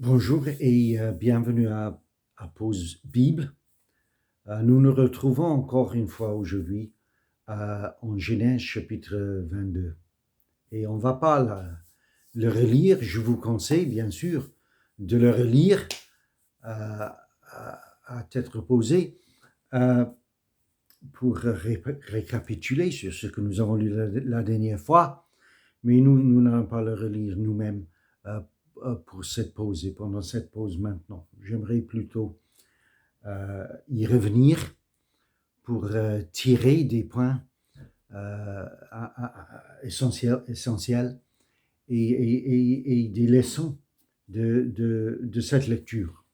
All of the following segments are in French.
Bonjour et bienvenue à Pause Bible. Nous nous retrouvons encore une fois aujourd'hui en Genèse chapitre 22. Et on ne va pas le relire, je vous conseille bien sûr de le relire à tête reposée euh, pour récapituler sur ce que nous avons lu la dernière fois, mais nous n'allons pas le relire nous-mêmes euh, pour cette pause et pendant cette pause maintenant. J'aimerais plutôt y revenir pour tirer des points essentiels et des leçons de cette lecture.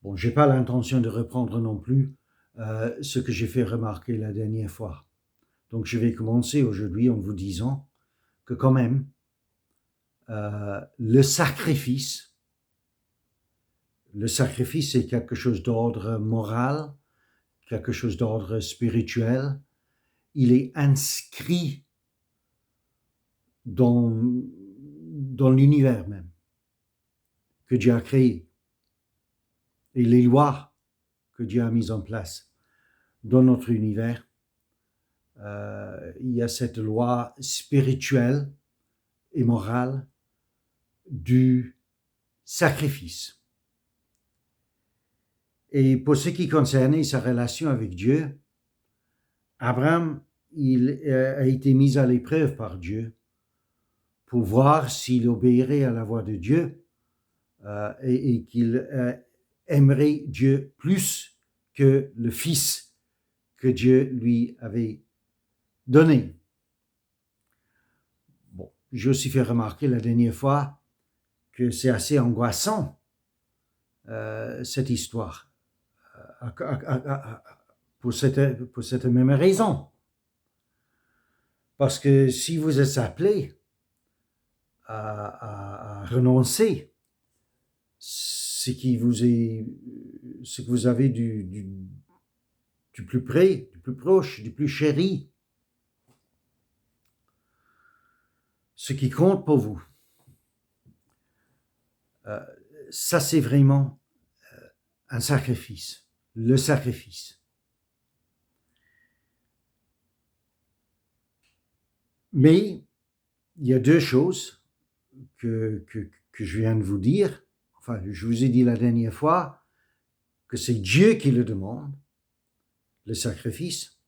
Bon, je n'ai pas l'intention de reprendre non plus ce que j'ai fait remarquer la dernière fois. Donc, je vais commencer aujourd'hui en vous disant que quand même, le sacrifice est quelque chose d'ordre moral, quelque chose d'ordre spirituel. Il est inscrit dans l'univers même que Dieu a créé et les lois que Dieu a mises en place dans notre univers. Il y a cette loi spirituelle et morale du sacrifice. Et pour ce qui concernait sa relation avec Dieu, Abraham, il a été mis à l'épreuve par Dieu pour voir s'il obéirait à la voix de Dieu et qu'il aimerait Dieu plus que le Fils que Dieu lui avait donné. Bon, j'ai aussi fait remarquer la dernière fois que c'est assez angoissant, cette histoire, pour cette même raison. Parce que si vous êtes appelé à renoncer ce que vous avez du plus près, du plus proche, du plus chéri, ce qui compte pour vous, ça c'est vraiment un sacrifice, le sacrifice. Mais il y a deux choses que je viens de vous dire. Enfin, je vous ai dit la dernière fois que c'est Dieu qui le demande, le sacrifice,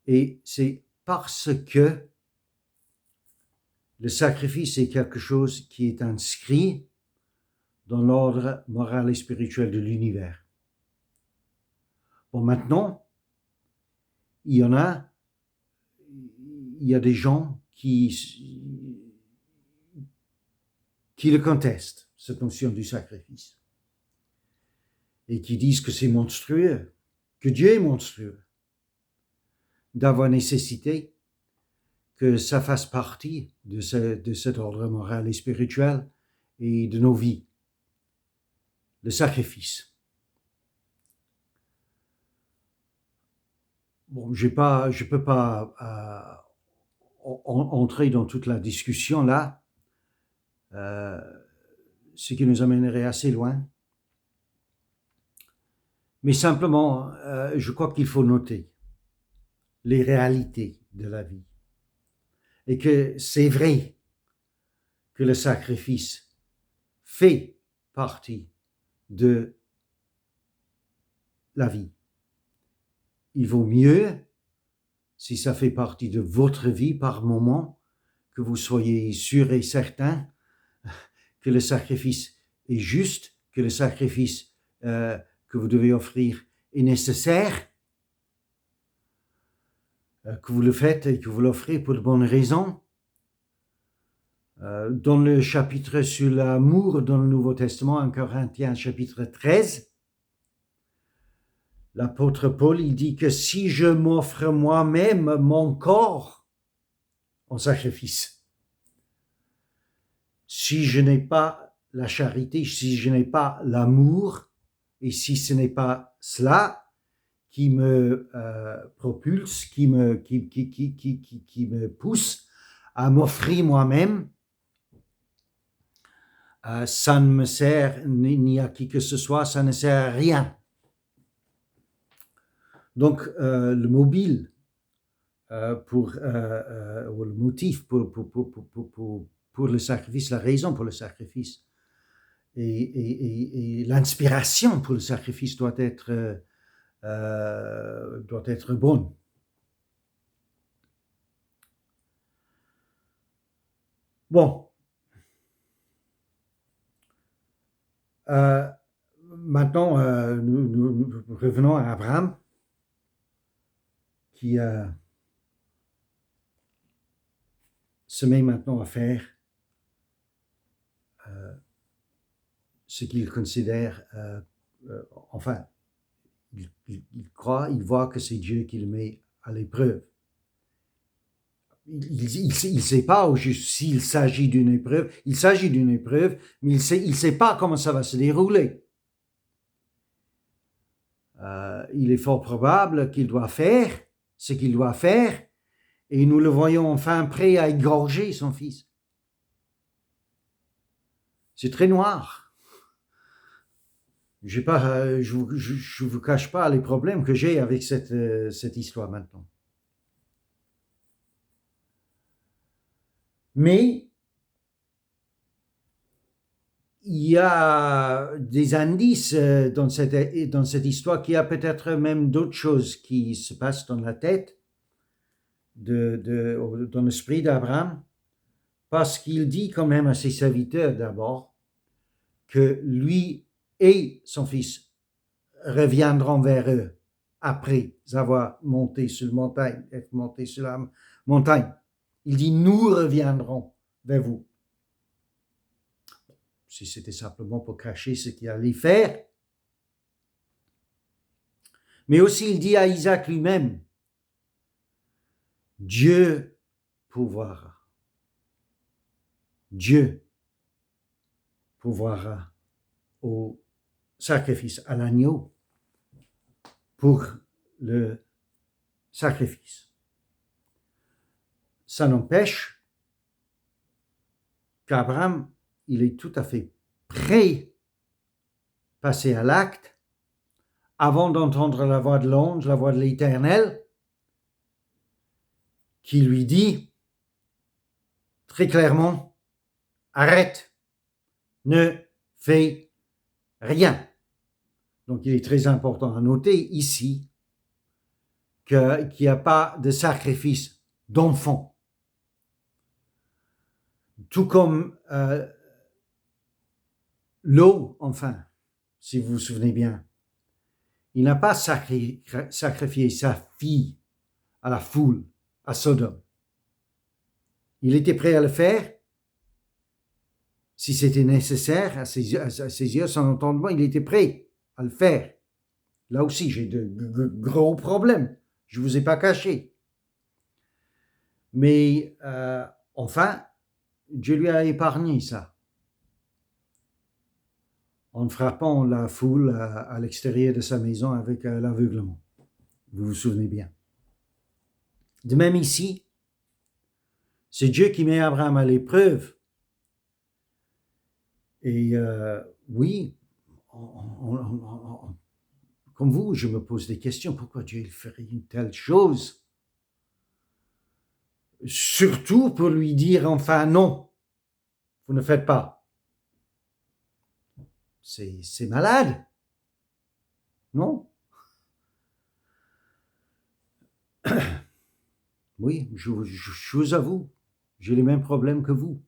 et c'est parce que le sacrifice est quelque chose qui est inscrit dans l'ordre moral et spirituel de l'univers. Bon, maintenant, il y a des gens qui le contestent, cette notion du sacrifice, et qui disent que c'est monstrueux, que Dieu est monstrueux, d'avoir nécessité que ça fasse partie de cet ordre moral et spirituel et de nos vies, le sacrifice. Bon, je peux pas entrer dans toute la discussion là, ce qui nous amènerait assez loin. Mais simplement, je crois qu'il faut noter les réalités de la vie. Et que c'est vrai que le sacrifice fait partie de la vie. Il vaut mieux, si ça fait partie de votre vie par moment, que vous soyez sûr et certain que le sacrifice est juste, que le sacrifice que vous devez offrir est nécessaire, que vous le faites et que vous l'offrez pour de bonnes raisons. Dans le chapitre sur l'amour dans le Nouveau Testament, en Corinthiens chapitre 13, l'apôtre Paul, il dit que si je m'offre moi-même mon corps en sacrifice, si je n'ai pas la charité, si je n'ai pas l'amour, et si ce n'est pas cela qui me propulse, qui me pousse à m'offrir moi-même, ça ne me sert ni à qui que ce soit, ça ne sert à rien. Donc, le mobile ou le motif pour le sacrifice, la raison pour le sacrifice et l'inspiration pour le sacrifice doit être bonne. Bon. Maintenant, nous revenons à Abraham qui se met maintenant à faire ce qu'il considère, enfin, il croit, il voit que c'est Dieu qui le met à l'épreuve. Il ne sait pas au juste s'il s'agit d'une épreuve. Il s'agit d'une épreuve, mais il sait pas comment ça va se dérouler. Il est fort probable qu'il doit faire ce qu'il doit faire, et nous le voyons enfin prêt à égorger son fils. C'est très noir. Je vous cache pas les problèmes que j'ai avec cette histoire maintenant. Mais il y a des indices dans cette histoire qu'il y a peut-être même d'autres choses qui se passent dans la tête, dans l'esprit d'Abraham, parce qu'il dit quand même à ses serviteurs d'abord que lui et son fils reviendront vers eux après avoir monté sur la montagne. Il dit, nous reviendrons vers vous. Si c'était simplement pour cacher ce qu'il allait faire. Mais aussi, il dit à Isaac lui-même, Dieu pourvoira. Dieu pourvoira au sacrifice, à l'agneau, pour le sacrifice. Ça n'empêche qu'Abraham, il est tout à fait prêt à passer à l'acte avant d'entendre la voix de l'ange, la voix de l'Éternel, qui lui dit très clairement, arrête, ne fais rien. Donc, il est très important à noter ici qu'il n'y a pas de sacrifice d'enfant. Tout comme Lot, enfin, si vous vous souvenez bien, il n'a pas sacrifié sa fille à la foule, à Sodome. Il était prêt à le faire si c'était nécessaire, à ses yeux, son entendement, il était prêt à le faire. Là aussi, j'ai de gros problèmes. Je ne vous ai pas caché. Mais enfin, Dieu lui a épargné ça. En frappant la foule à l'extérieur de sa maison avec l'aveuglement. Vous vous souvenez bien. De même ici, c'est Dieu qui met Abraham à l'épreuve. Et oui, comme vous, je me pose des questions. Pourquoi Dieu ferait une telle chose? Surtout pour lui dire enfin non, vous ne faites pas. C'est malade, non? Oui, je vous avoue, j'ai les mêmes problèmes que vous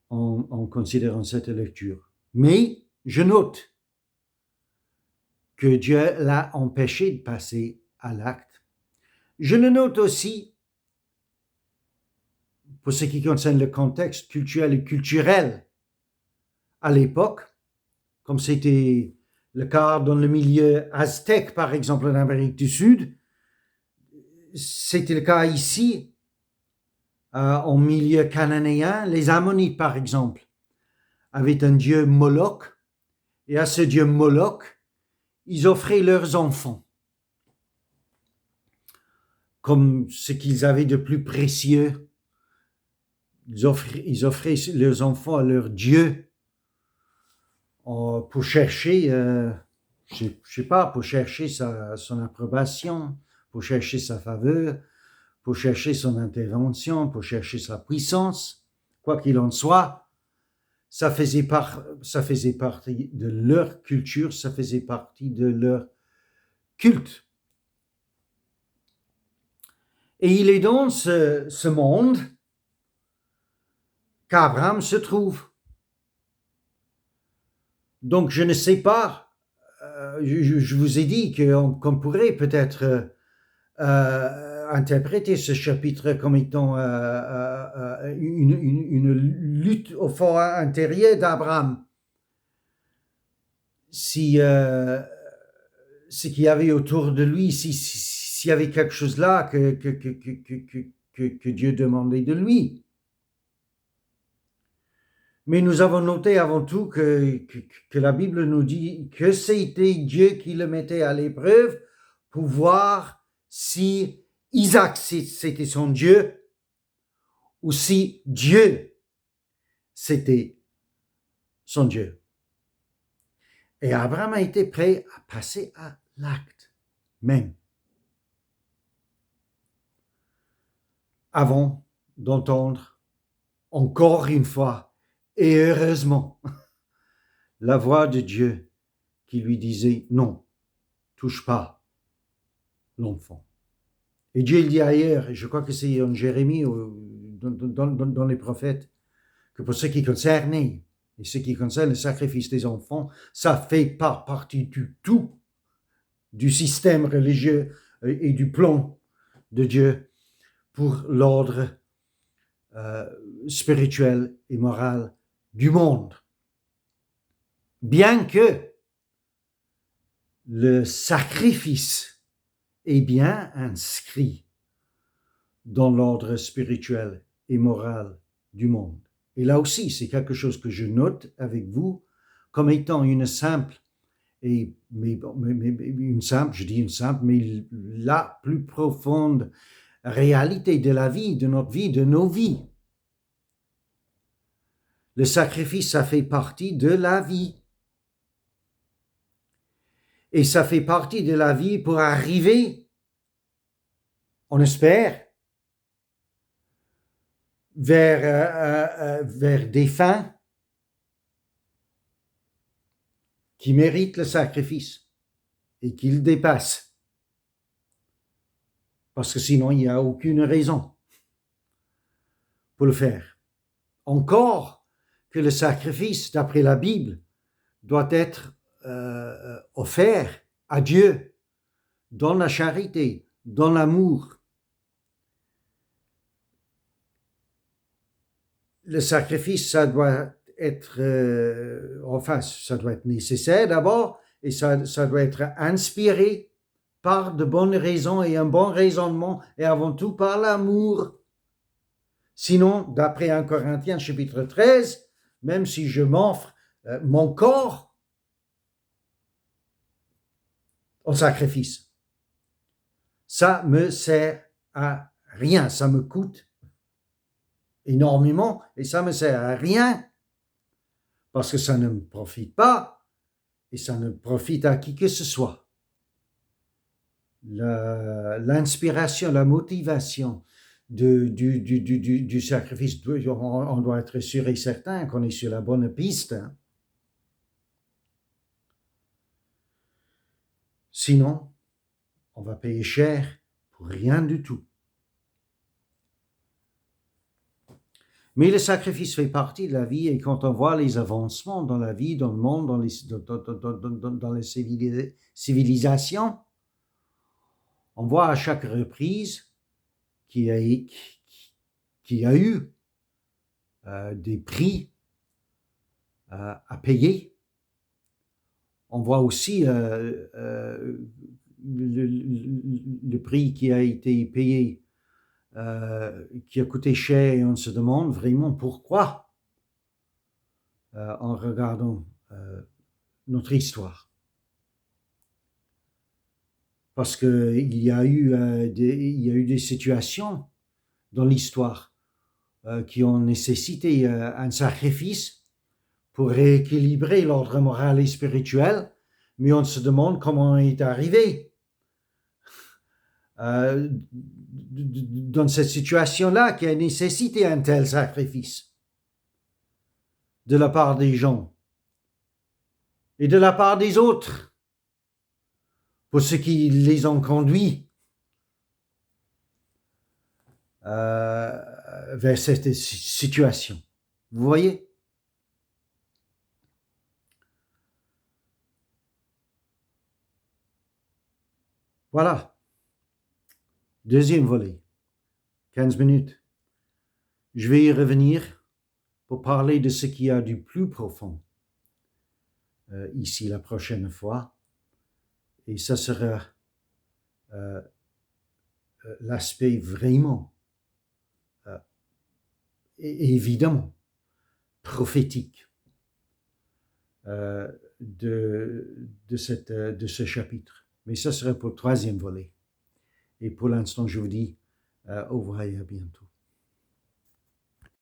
en considérant cette lecture. Mais je note que Dieu l'a empêché de passer à l'acte. Je le note aussi pour ce qui concerne le contexte culturel et culturel à l'époque, comme c'était le cas dans le milieu aztèque, par exemple, en Amérique du Sud. C'était le cas ici, en milieu cananéen. Les Ammonites, par exemple, avaient un dieu Moloch, et à ce dieu Moloch, ils offraient leurs enfants comme ce qu'ils avaient de plus précieux ils offraient leurs enfants à leur Dieu pour chercher, je sais pas, pour chercher son approbation, pour chercher sa faveur, pour chercher son intervention, pour chercher sa puissance. Quoi qu'il en soit, ça faisait partie de leur culture, ça faisait partie de leur culte. Et il est dans ce monde qu'Abraham se trouve. Donc, je ne sais pas, je vous ai dit qu'on pourrait peut-être interpréter ce chapitre comme étant une lutte au fort intérieur d'Abraham. Si ce qu'il y avait autour de lui, s'il y avait quelque chose là que Dieu demandait de lui. Mais nous avons noté avant tout que la Bible nous dit que c'était Dieu qui le mettait à l'épreuve pour voir si Isaac c'était son Dieu ou si Dieu c'était son Dieu. Et Abraham a été prêt à passer à l'acte même avant d'entendre encore une fois et heureusement la voix de Dieu qui lui disait non, touche pas l'enfant. Et Dieu il dit ailleurs, je crois que c'est en Jérémie ou dans les prophètes, que pour ce qui concerne et ce qui concerne le sacrifice des enfants, ça fait pas partie du tout du système religieux et du plan de Dieu pour l'ordre spirituel et moral du monde. Bien que le sacrifice est bien inscrit dans l'ordre spirituel et moral du monde. Et là aussi, c'est quelque chose que je note avec vous comme étant une simple, mais la plus profonde réalité de la vie, de notre vie, de nos vies. Le sacrifice, ça fait partie de la vie. Et ça fait partie de la vie pour arriver, on espère, vers des fins qui méritent le sacrifice et qui le dépassent. Parce que sinon, il n'y a aucune raison pour le faire. Encore que le sacrifice, d'après la Bible, doit être offert à Dieu dans la charité, dans l'amour. Le sacrifice, ça doit être, ça doit être nécessaire d'abord, et ça doit être inspiré par de bonnes raisons et un bon raisonnement, et avant tout par l'amour. Sinon, d'après 1 Corinthiens chapitre 13, même si je m'offre mon corps au sacrifice, ça me sert à rien, ça me coûte énormément et ça me sert à rien parce que ça ne me profite pas et ça ne profite à qui que ce soit. L'inspiration, la motivation du sacrifice, on doit être sûr et certain qu'on est sur la bonne piste. Sinon, on va payer cher pour rien du tout. Mais le sacrifice fait partie de la vie et quand on voit les avancements dans la vie, dans le monde, dans les civilisations, on voit à chaque reprise qu'il y a eu des prix à payer. On voit aussi le prix qui a été payé, qui a coûté cher, et on se demande vraiment pourquoi en regardant notre histoire. Parce qu'il y a eu des situations dans l'histoire qui ont nécessité un sacrifice pour rééquilibrer l'ordre moral et spirituel, mais on se demande comment on est arrivé dans cette situation-là qui a nécessité un tel sacrifice de la part des gens et de la part des autres pour ce qui les ont conduits vers cette situation. Vous voyez? Voilà. Deuxième volet. 15 minutes. Je vais y revenir pour parler de ce qu'il y a du plus profond ici la prochaine fois. Et ça sera l'aspect vraiment évidemment prophétique de ce chapitre. Mais ça sera pour le troisième volet. Et pour l'instant, je vous dis au revoir et à bientôt.